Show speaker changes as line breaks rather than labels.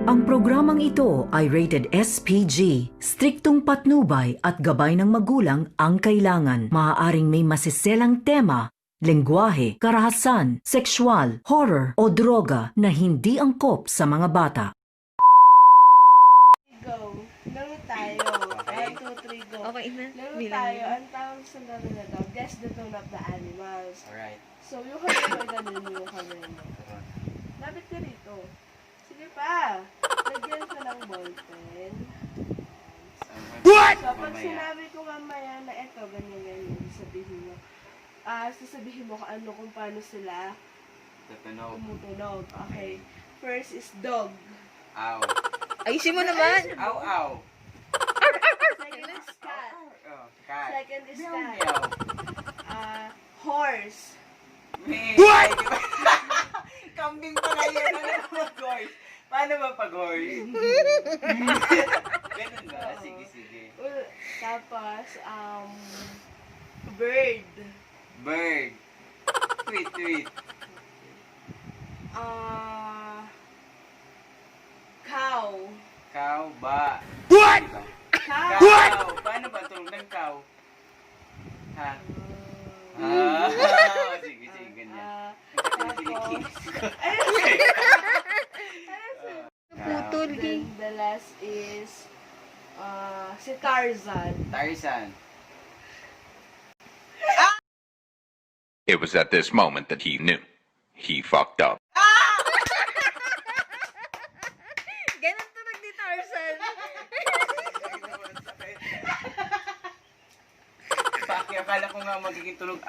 Ang programang ito ay rated SPG. Striktong patnubay at gabay ng magulang ang kailangan. Maaaring may masiselang tema, lengguwahe, karahasan, sexual, horror o droga na hindi angkop sa mga bata.
Go. Laro tayo. 1, 2, 3, go.
Okay na.
Laro
Bilang
tayo.
mo.
Ang tawag sa laro na to, guess the tone of the animals.
Alright.
So, yung kamay mo, ganun yung kamay mo. Lapit ka rito. Sige pa. Lagyan ka ng ballpen.
What?
So, pag sinabi ko mamaya na eto, ganyan-ganyan, sabihin mo. Sasabihin mo kung paano sila
Tutunog.
tumutunog. Okay. First is dog.
Ow.
Ayusin mo naman.
Ow, ow.
Second is cat.
Oh, cat.
Second is
Meow,
cat.
meow.
Horse.
What? Kambing pala yun. Ano ba pag-horse? Paano ba pag-horse? Ganun ba? Sige, sige.
Tapos, bird.
Bird. Tweet, tweet.
Cow.
Cow ba?
Cow.
Cow. Paano ba tulog ng cow? Ha? Sige, sige, ganyan.
Tapos,
Putol,
then the last is, si Tarzan.
Tarzan.
It was at this moment that he knew. He fucked up.
Ganun tunog ni Tarzan.
Bakit akala ko nga magiging tulog